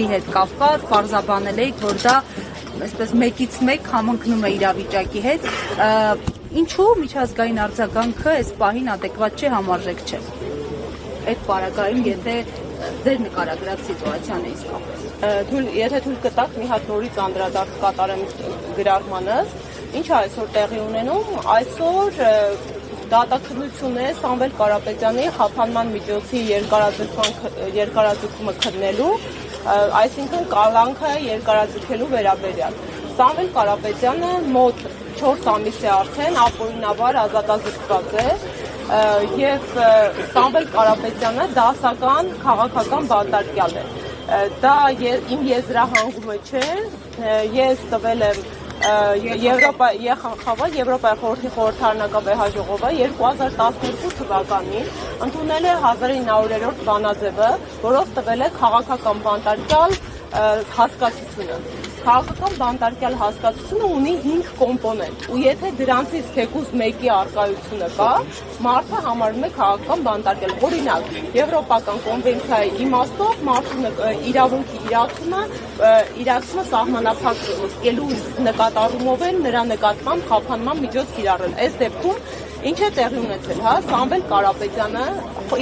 հետ կապված պարզաբանել էիք, որ դա այսպես մեկից մեկ համընկնում է իրավիճակի հետ, ինչու միջազգային արձագանքը այս պահին ադեկվատ չէ, համարժեք չէ։ Այդ պարագայում, եթե ձեր նկարագրած սիտուացիան է իսկապես։ Եթե թույլ կտաք, մի հատ նորից անդրադարձ կատարեմ գրառմանս, ինչ է այսօր տեղի ունենում, այսօր դատաքննություն է Սամվել Կարապետյանի խափանման միջոցի երկարաձգումը քննելու, այսինքն կալանքը երկարաձգելու վերաբերյալ։ Սամվել Կարապետյանը մոտ 4 ամիս է արդեն ապօրինաբար ազատազրկված է եւ Սամվել Կարապետյանը դասական քաղաքական բանտարկյալ է։ Դա իմ եզրահանգումը չէ, ես տվել եմ Եվրոպայի խորհրդի խորհրդարանական վեհաժողովը 2012 թվականին ընդունել է 1900-րդ բանաձևը, որով տվել է քաղաքական բանտարկյալ հասկացությունը։ Քաղաքական բանտարկյալ հասկացությունը ունի 5 կոմպոնենտ, ու եթե դրանցից թեկուզ մեկի առկայությունը կա, մարդը համարվում է քաղաքական բանտարկյալ։ Օրինակ, Եվրոպական կոնվենցիայի իմաստով մարդու իրավունքի իրացումը սահմանափակելու նկատառումով են նրա նկատմամբ խափանման միջոց կիրառել։ Այս դեպքում ինչ է տեղի ունեցել, Սամվել Կարապետյանը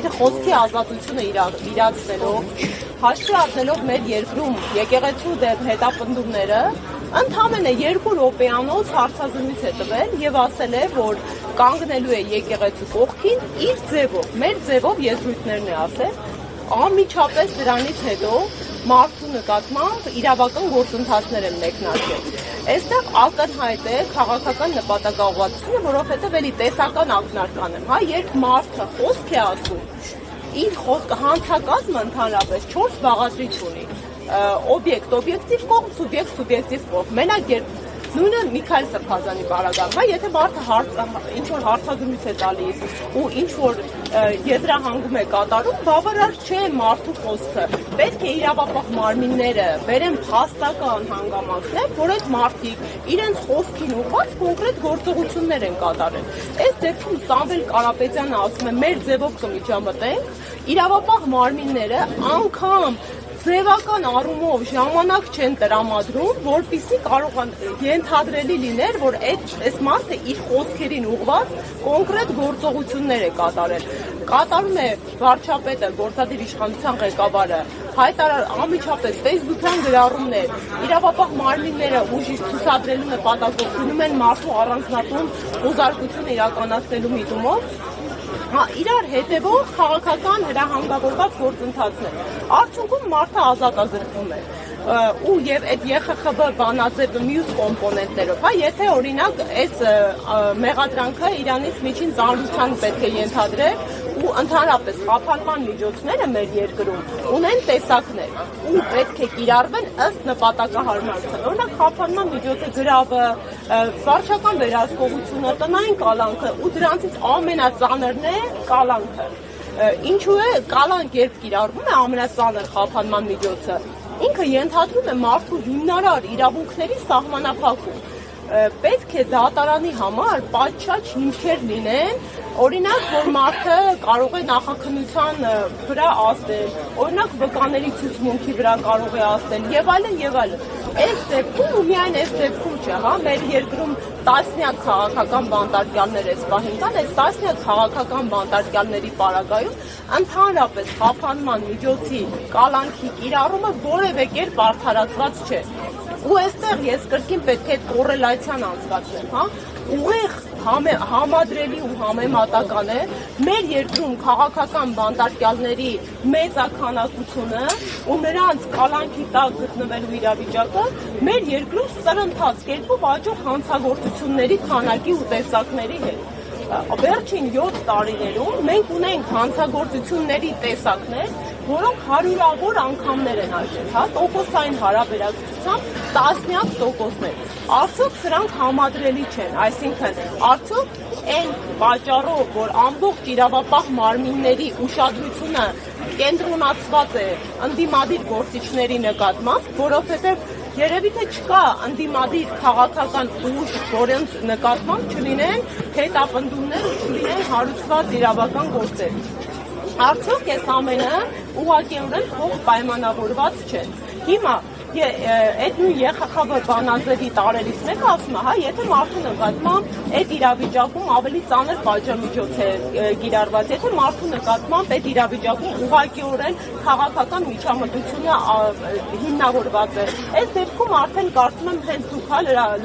իր խոսքի ազատությունը իրացնելով, հաշվի առնելով մեր երկրում եկեղեցու դեմ հետապնդումները, ընդամենը 2 րոպեանոց հարցազրույց է տվել եւ ասել է, որ կանգնելու է եկեղեցու կողքին իր ձևով, մեր ձևով եզրույթներն է ասել, անմիջապես դրանից հետո մարդու նկատմամբ իրավական գործընթացներ են մեկնարկել։ Այստեղ ակնհայտ է քաղաքական նպատակաուղղվածությունը, որովհետև էլի տեսական ակնարկան եմ, երբ մարդը խոսք է ասում, իր խոսքը հանցակազմը ընդհանրապես 4 բաղադրիչ ունի. օբյեկտ, օբյեկտիվ կողմ, սուբյեկտ, սուբյեկտիվ կողմ։ Մենակ երբ նույնը Միքայել Սրբազանի պարագայում, եթե մարդը ինչ-որ հարցազրույց է տալիս ու ինչ-որ եզրահանգում է կատարում, բավարար չէ մարդու խոսքը։ Պետք է իրավապահ մարմինները բերեն փաստական հանգամանքներ, որ այդ մարդիկ իրենց խոսքին ուղղված կոնկրետ գործողություններ են կատարել։ Այս դեպքում Սամվել Կարապետյանը ասում է, մեր ձևով կմիջամտենք, իրավապահ մարմինները անգամ ձևական առումով ժամանակ չեն տրամադրում, որպեսզի կարողան ենթադրելի լիներ, որ այս մարդը իր խոսքերին ուղղված կոնկրետ գործողություններ է կատարել։ Կատարում է վարչապետը, գործադիր իշխանության ղեկավարը, անմիջապես Facebook-յան գրառումներ, իրավապահ մարմինները ուժի ցուցադրելու նպատակով գնում են մարդու առանձնատուն խոզարկություն իրականացնելու միտումով, իրար հետևող քաղաքական հրահանգավորված գործընթացներ։ Արդյունքում մարդը ազատազրկվում է։ Եվ այդ ԵԽԽԲ բանաձևը մյուս կոմպոնենտներով, եթե օրինակ այս մեղադրանքը իրանից միջին ծանրության պետք է ենթադրել ու ընդհանրապես խափանման միջոցները մեր երկրում ունեն տեսակներ ու պետք է կիրառվեն ըստ նպատակահարմարության։ Օրինակ խափանման միջոցը գրավը, վարչական վերահսկողությունը, տնային կալանքը ու դրանցից ամենածանրն է կալանքը։ Ինչու է կալանք երբ կիրառվում է ամենածանր խափանման միջոցը, ինքը ենթադրում է մարդու հիմնարար իրավունքների սահմանափակում։ Պետք է դատարանի համար պատշաճ հիմքեր լինեն, օրինակ, որ մարդը կարող է նախաքննության վրա ազդել, օրինակ վկաների ցուցմունքի վրա կարող է ազդել եւ այլն եւ այլն։ Այս դեպքում ու միայն այս դեպքում չէ, մեր երկրում տասնյակ քաղաքական բանտարկյալներ այս պահին կան, այդ տասնյակ քաղաքական բանտարկյալների պարագայում ընդհանրապես խափանման միջոցի կալանքի կիրառումը որևէ կերպ արդարացված չէ։ Ու այստեղ ես կրկին պետք է այդ կոռելացիան անցկացնեմ, ուղիղ համադրելի ու համեմատական է մեր երկրում քաղաքական բանտարկյալների մեծաքանակությունը ու նրանց կալանքի տակ գտնվելու իրավիճակը մեր երկրում սրընթաց կերպով աճող հանցագործությունների քանակի ու տեսակների հետ։ Վերջին 7 տարիներում մենք ունենք հանցագործությունների տեսակներ, որոնք հարյուրավոր անգամներ են աճել, տոկոսային հարաբերակցությամբ տասնյակ տոկոսներ։ Արդյոք սրանք համադրելի չեն, այսինքն արդյոք այն պատճառով, որ ամբողջ իրավապահ մարմինների ուշադրությունը կենտրոնացված է ընդդիմադիր գործիչների նկատմամբ, որովհետև երևի թե չկա ընդդիմադիր քաղաքական ուժ, որոնց նկատմամբ չլինեն հետապնդումներ ու չլինեն հարուցված իրավական գործեր։ Արդյոք այս ամենը ուղղակիորեն փոխպայմանավորված չէ։ Հիմա այդ նույն ԵԽԽՎ բանաձևի տարերից մեկը ասում է, հա, եթե մարդու նկատմամբ այդ իրավիճակում ավելի ծանր պատժամիջոց է կիրառված, եթե մարդու նկատմամբ այդ իրավիճակում ուղղակիորեն քաղաքական միջամտությունը հիմնավորված է, այս դեպքում արդեն կարծում եմ հենց դուք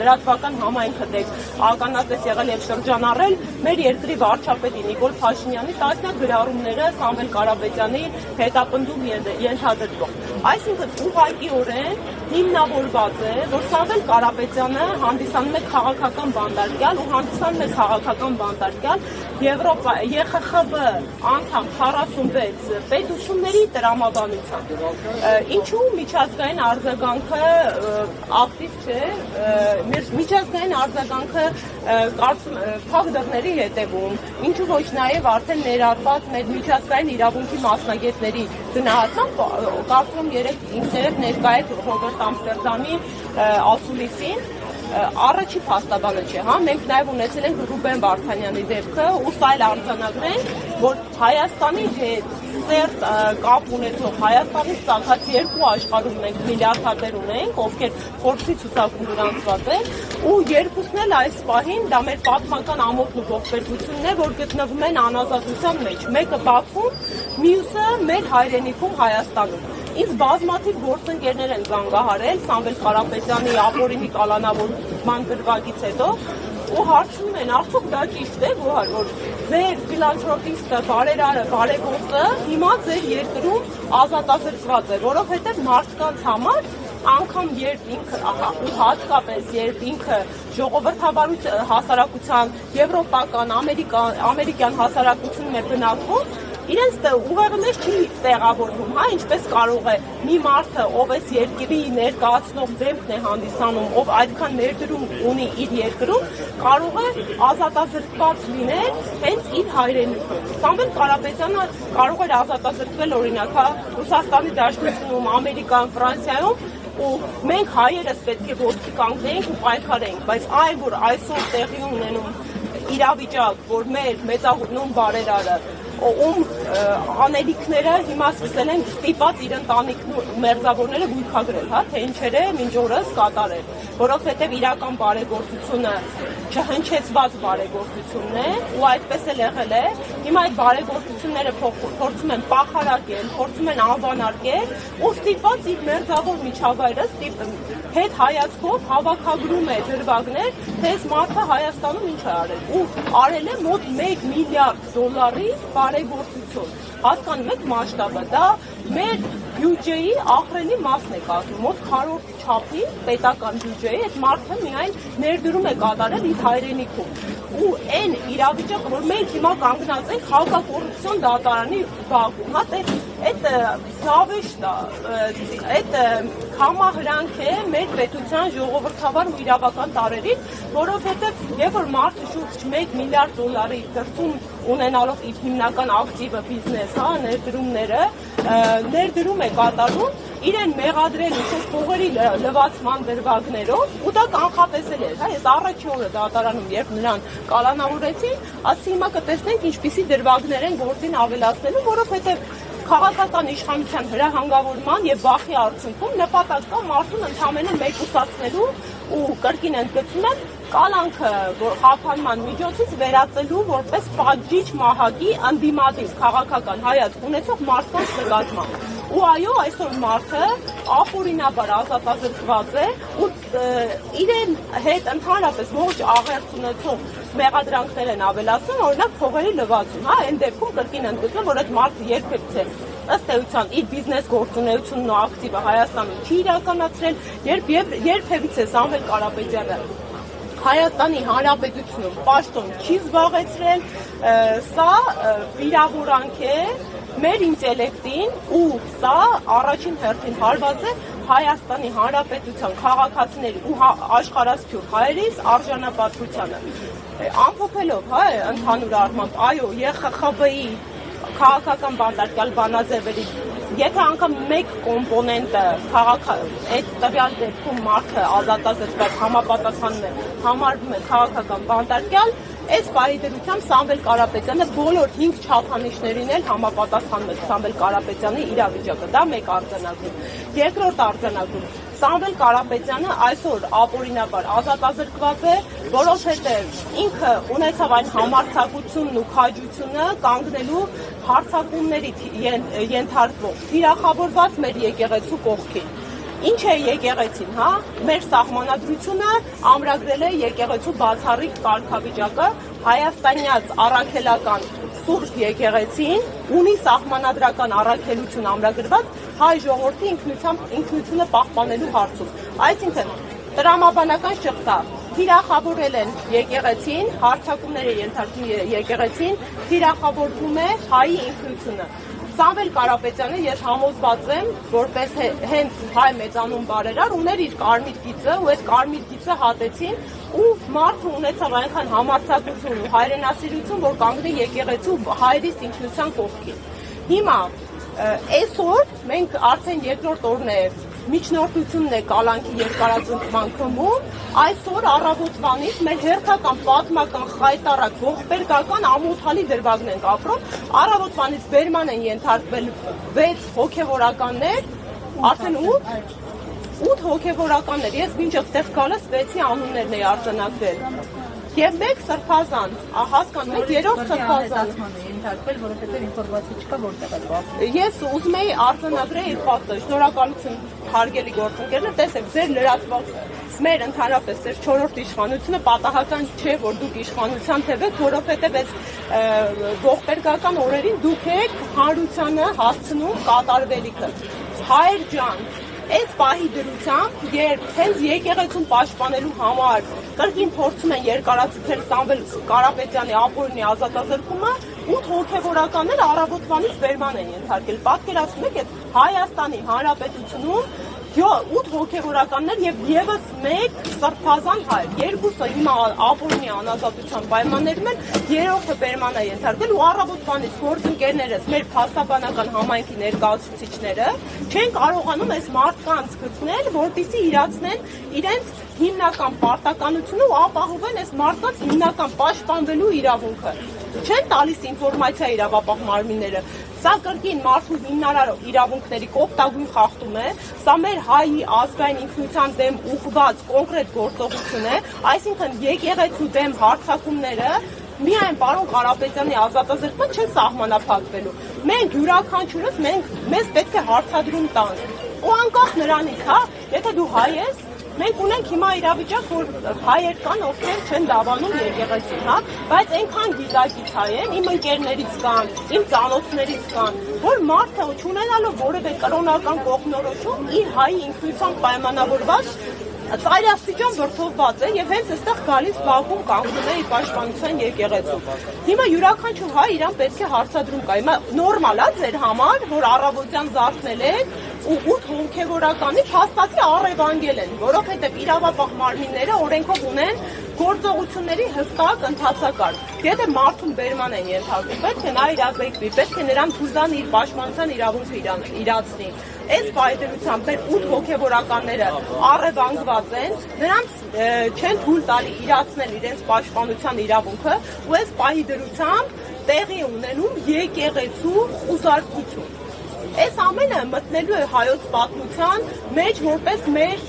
լրատվական համայնքը դեք ականատես եղել եւ շրջանառել մեր երկրի վարչապետի Նիկոլ Փաշինյանի տասնյակ գրառումները Սամվել Կարապետյանի հետապնդում ենթադրվող։ Այսինքն ուղղակիորեն հիմնավորված է, որ Սամվել Կարապետյանը հանդիսանում է քաղաքական բանտարկյալ ու հանդիսանում է քաղաքական բանտարկյալ ԵԽԽՎ անդամ 46 պետությունների տրամաբանությամբ։ Ինչու միջազգային արձագանքը ակտիվ չէ, միջազգային արձագանքը կարծում փակ դռների հետևում, ինչու ոչ նաև արդեն ներառված մեր միջազգային իրավունքի մասնագետների գնահատմամբ կարծում ինքներդ ներկայ եք Ռոբերտ Ամստերդամի ասուլիսին առաջի փաստաբանը չէ, հա, մենք նաև ունեցել ենք Ռուբեն Վարդանյանի դեպքը ու սա էլ արձանագրենք, որ Հայաստանի հետ սերտ կապ ունեցող Հայաստանից ցանկացած երկու աշխարհում մենք միլիարդատեր ունենք, ովքեր Forbes-ի ցուցակում գրանցված են, ու երկուսն էլ այս պահին դա մեր պատմական ամոթ ու ողբերգությունն է, որ գտնվում են անազատության մեջ, մեկը Բաքվում, մյուսը մեր հայրենիքում Հայաստանում։ Ինձ բազմաթիվ գործընկերներ են զանգահարել Սամվել Կարապետյանի ապօրինի կալանավորման գրվագից հետո ու հարցնում են, արդյոք դա ճիշտ է, որ ձեր ֆիլանթրոպիստը, բարերարը, բարեգործը հիմա ձեր երկրում ազատազրկված է, որովհետև մարդկանց համար անգամ երբ ինքը ու հատկապես երբ ինքը ժողովրդավար հասարակության, եվրոպական, ամերիկյան հասարակությունում է բնակվում, իրենց ուղեղը մեջ չի տեղավորվում, հա, ինչպես կարող է մի մարդը, ով այս երկրի ներկայացնող դեմքն է հանդիսանում, ով այդքան ներդրում ունի իր երկրում, կարող է ազատազրկված լինել հենց իր հայրենիքում։ Սամվել Կարապետյանը կարող էր ազատազրկվել օրինակ, հա, Ռուսաստանի Դաշնությունում, Ամերիկայում, Ֆրանսիայում, ու մենք հայերս պետք է ոտքի կանգնենք ու պայքարենք, բայց այն, որ այսօր տեղի ունենում իրավիճակ, որ մեր մեծահունում բարերարը ում անելիքները հիմա սկսել են ստիպված իր ընտանիքն ու մերձավորները գույքագրել, հա, թե ինչեր է մինչ օրս կատարել, որովհետև իրական բարեգործությունը չհնչեցված բարեգործությունն է ու այդպես էլ եղել է։ Հիմա այդ բարեգործությունները փորձում են պախարակել, փորձում են անվանարկել ու ստիպված իր մերձավոր միջավայրը հետ հայացքով հավաքագրում է դրվագներ, թե այս մարդը Հայաստանում ինչ է արել ու արել է մոտ $1 միլիարդ բարեգործություն։ Հասկանում եք մասշտաբը, դա մեր բյուջեի ահռելի մասն է կազմում, մոտ քառորդ չափի պետական բյուջեի այդ մարդը միայն ներդրում է կատարել իր հայրենիքում։ Ու այն իրավիճակը, որ մենք հիմա կանգնած ենք հակակոռուպցիոն դատարանի բակում, հա, այդ զավեշտ է, այդ համահրանք է մեր պետության ժողովրդավար ու իրավական տարերին, որովհետև երբ որ մարդը շուրջ $1 միլիարդ դրսում ունենալով իր հիմնական ակտիվը բիզնես, հա, ներդրումները, ներդրում է կատարում, իրեն մեղադրել ինչ-որ փողերի լվացման դրվագներով ու դա կանխատեսել էր, հա, ես առաջի օրը դատարանում երբ նրան կալանավորեցին, ասի հիմա կտեսնենք ինչպիսի դրվագներ են գործին ավելացնելու, որովհետև քաղաքական իշխանության հրահանգավորման եւ վախի արդյունքում նպատակ կա մարդուն ընդհանրապես մեկուսացնելու ու կրկին ընդգծում եմ կալանքը խափանման միջոցից վերածելու որպես պատժիչ մահակի ընդդիմադիր քաղաքական հայացք ունեցող մարդկանց նկատմամբ։ Ու այո, այսօր մարդը ապօրինաբար ազատազրկված է ու իրեն հետ ընդհանրապես ողջ աղերս ունեցող մեղադրանքներ են ավելացնում, օրինակ փողերի լվացում, հա, այն դեպքում կրկին ընդգծում, որ այդ մարդը երբևիցե ըստ էության իր բիզնես գործունեությունն ու ակտիվը Հայաստանում չի իրականացրել, երբևիցե Սամվել Կարապետյանը Հայաստանի Հանրապետությունում պաշտոն չի զբաղեցրել, սա վիրավորանք է մեր ինտելեկտին ու սա առաջին հերթին հարված է Հայաստանի Հանրապետության քաղաքացիների ու աշխարհասփյուր հայերիս արժանապատվությանը։ Ամփոփելով, հա, ընդհանուր առմամբ, այո, ԵԽԽՎ-ի քաղաքական բանտարկյալ բանաձևերի եթե անգամ մեկ կոմպոնենտը այդ տվյալ դեպքում մարդը ազատազրկված համապատասխանում է, համարվում է քաղաքական բանտարկյալ, Այս պահի դրությամբ Սամվել Կարապետյանը բոլոր 5 չափանիշներին էլ համապատասխանում է Սամվել Կարապետյանի իրավիճակը, դա մեկ արձանագրում։ Երկրորդ արձանագրում, Սամվել Կարապետյանը այսօր ապօրինաբար ազատազրկված է, որովհետև ինքը ունեցավ այն համարձակությունն ու քաջությունը կանգնելու հարձակումների ենթարկվող թիրախավորված մեր եկեղեցու կողքին։ Ինչ է եկեղեցին, հա? Մեր սահմանադրությունը ամրագրել է եկեղեցու բացառիկ կարգավիճակը, հայաստանյաց առաքելական Սուրբ եկեղեցին ունի սահմանադրական առաքելություն ամրագրված հայ ժողովրդի ինքնությունը պահպանելու հարցում։ Այսինքն տրամաբանական շղթա թիրախավորել են եկեղեցին, հարձակումներ է ենթարկում եկեղեցին, թիրախավորվում է հայի ինքնությունը։ Սամվել Կարապետյանը ես համոզված եմ, որպես հենց հայ մեծանուն բարերար ուներ իր կարմիր գիծը ու այդ կարմիր գիծը հատեցին ու մարդը ունեցավ այնքան համարձակություն ու հայրենասիրություն, որ կանգնի եկեղեցու հայրից ինքնության կողքին։ Հիմա այսօր մենք արդեն երկրորդ օրն է միջնորդությունն է կալանքի երկարաձգման քմում, այսօր առավոտվանից մեր հերթական պատմական խայտարակ ողբերգական ամոթալի դրվագն ենք ապրում, առավոտվանից բերման են ենթարկվել 6 հոգևորականներ, արդեն 8 հոգևորականներ, ես մինչ այդտեղ գալիս 6-ի անուններն էի արձանագրել։ Եվ մեկ սրբազան, հասկանում եք, երրորդ սրբազան ենթարկվել, որովհետև ինֆորմացիա չկա որտեղ է բախվում։ Ես ուզում էի արձանագրել իր ֆակտը, շնորհակալություն հարգելի գործընկերներ, տեսեք, ձեր լրատվող մեր ընդհանրապես ձեր 4-րդ իշխանությունը պատահական չէ, որ դուք իշխանության թվեք, որովհետև այս ողբերգական օրերին դուք եք հանրությանը հասցնում կատարվելիքը։ Հայր ջան, այս պահի դրությամբ, երբ հենց եկեղեցուն պաշտպանելու համար կրկին փորձում են երկարաձգել Սամվել Կարապետյանի ապօրինի ազատազրկումը, 8 հոգևորականներ առավոտվանից բերման են ենթարկել։ Պատկերացնում եք, այդ Հայաստանի Հանրապետությունում 8 հոգևորականներ եւ եւս մեկ սրբազան հայ, երկուսը հիմա ապօրինի անազատության պայմաններում են, երրորդը բերման է ենթարկել ու առավոտվանից գործընկերներս, մեր փաստաբանական համայնքի ներկայացուցիչները չեն կարողանում այս մարդկանց գտնել, որպեսզի իրացնեն իրենց հիմնական պարտականությունը ու ապահովեն այս մարդկանց հիմնական պաշտպանվելու իրավունքը։ Չեն տալիս ինֆորմացիա իրավապահ մարմինները։ Սա կրկին մարդու հիմնարար իրավունքների կոպտագույն խախտում է, սա մեր հայի ազգային ինքնության դեմ ուղղված կոնկրետ գործողություն է, այսինքն եկեղեցու դեմ հարձակումները միայն պարոն Կարապետյանի ազատազրկման չեն սահմանափակվելու։ Մենք յուրաքանչյուրս մեզ պետք է հարցադրում տանք։ Ու անկախ նրանից, հա, եթե դու հայ ես, մենք ունենք հիմա իրավիճակ, որ հայեր կան, ովքեր չեն դավանում եկեղեցին, հա, բայց այնքան գիտակից հայ են, իմ ընկերներից կան, իմ ծանոթներից կան, որ մարդը չունենալով որևէ կրոնական կողմնորոշում իր հայի ինքնությամբ պայմանավորված ծայրաստիճան վրդովված է եւ հենց այստեղ գալիս Բաքվում կանգնում է իր պաշտպանության եկեղեցում։ Հիմա յուրաքանչյուր հայ իրան պետք է հարցադրում կա։ Հիմա նորմալ է ձեր համար, որ առավոտյան զարթնել եք ու 8 հոգևորականի փաստացի առևանգել են, որովհետև իրավապահ մարմինները օրենքով ունեն գործողությունների հստակ ընթացակարգ։ Եթե մարդուն բերման են ենթարկում, պետք է նա իրազեկվի, պետք է նրան թույլ տան իր պաշտպանության իրավունքը իրացնի։ Այս պայմանությամբ մեր 8 հոգևորականները առևանգված են, նրանց չեն թույլ տալի իրացնել իրենց պաշտպանության իրավունքը, ու այս պահի դրությամբ տեղի ունենում եկեղեցու խուզարկություն։ Այս ամենը մտնելու է հայոց պատմության մեջ որպես մեր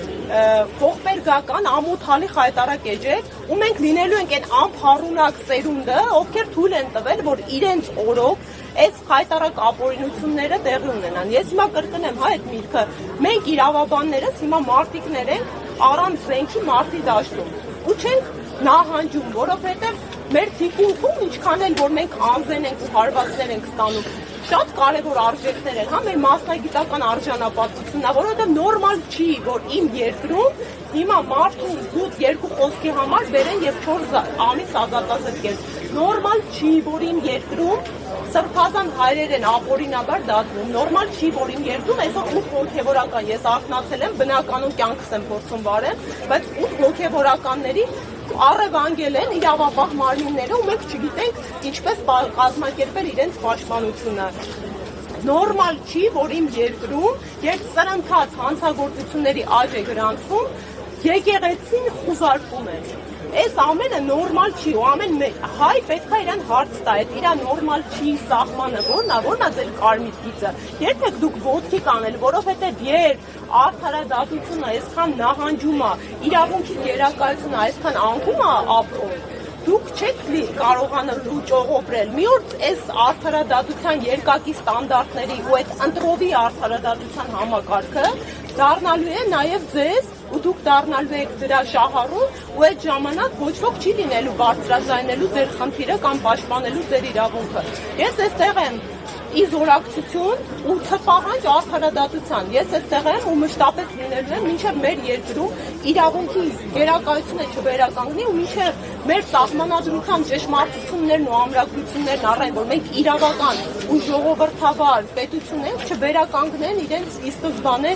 ողբերգական ամոթալի խայտարակ էջեր, ու մենք լինելու ենք այն անփառունակ սերունդը, ովքեր թույլ են տվել, որ իրենց օրոք այս խայտարակ ապօրինությունները տեղի ունենան։ Ես հիմա կրկնեմ, հա, այդ միտքը, մենք իրավաբաններս հիմա մարտիկներ ենք առանց զենքի մարտի դաշտում ու չենք նահանջում, որովհետև մեր թիկունքում ինչքան էլ որ մենք անձեն ենք ու հարվածներ ենք ստանում, շատ կարևոր արժեքներ են, հա, մեր մասնագիտական արժանապատվությունն է, որովհետև նորմալ չի, որ իմ երկրում հիմա մարդուն զուտ երկու խոսքի համար բերեն եւ 4 ամիս ազատազրկեն։ Նորմալ չի, որ իմ երկրում սրբազան հայրեր են ապօրինաբար դատվում, նորմալ չի, որ իմ երկրում այսօր 8 հոգևորական, ես արթնացել եմ, բնականon կյանքս եմ փորձում վարել, բայց 8 հոգևորականների առևանգել են իրավապահ մարմինները ու մենք չգիտենք ինչպես կազմակերպել իրենց պաշտպանությունը։ Նորմալ չի, որ իմ երկրում, երբ սրընթաց հանցագործությունների աճ է գրանցվում, եկեղեցին խուզարկում են։ Այս ամենը նորմալ չի ու ամեն հայ պետք է իրան հարց տա, այդ իրա նորմալ չի սահմանը որնա ձեր կարմիր գիծը։ Երբեք դուք ոտքի կանել, որովհետև երբ արդարադատությունը այսքան նահանջում է, իրավունքի գերակայությունը այսքան անկում է ապրում, դուք չեք կարողանալու ճողոպրել։ Մի օր այս արդարադատության երկակի ստանդարտների ու այդ ընտրովի արդարադատության համակարգը դառնալու է նաև ձեզ ու դուք դառնալու եք դրա շահառուն ու այդ ժամանակ ոչ ոք չի լինելու բարձրաձայնելու ձեր խնդիրը կամ պաշտպանելու ձեր իրավունքը։ Ես այստեղ եմ ի զորակցություն ու ցպահանջ արդարադատության։ Ես այստեղ եմ ու մշտապես լինելու եմ մինչև մեր երկրում իրավունքի գերակայությունը չվերականգնի ու մինչև մեր սահմանադրության ճշմարտություններն ու ամրագրություններն առեն, որ մենք իրավական ու ժողովրդավար պետություն ենք, չվերականգնեն իրենց ի սկզբանե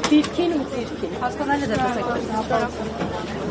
դիրքին ու ձիրքին։ Հասկանալի է դեպս եք։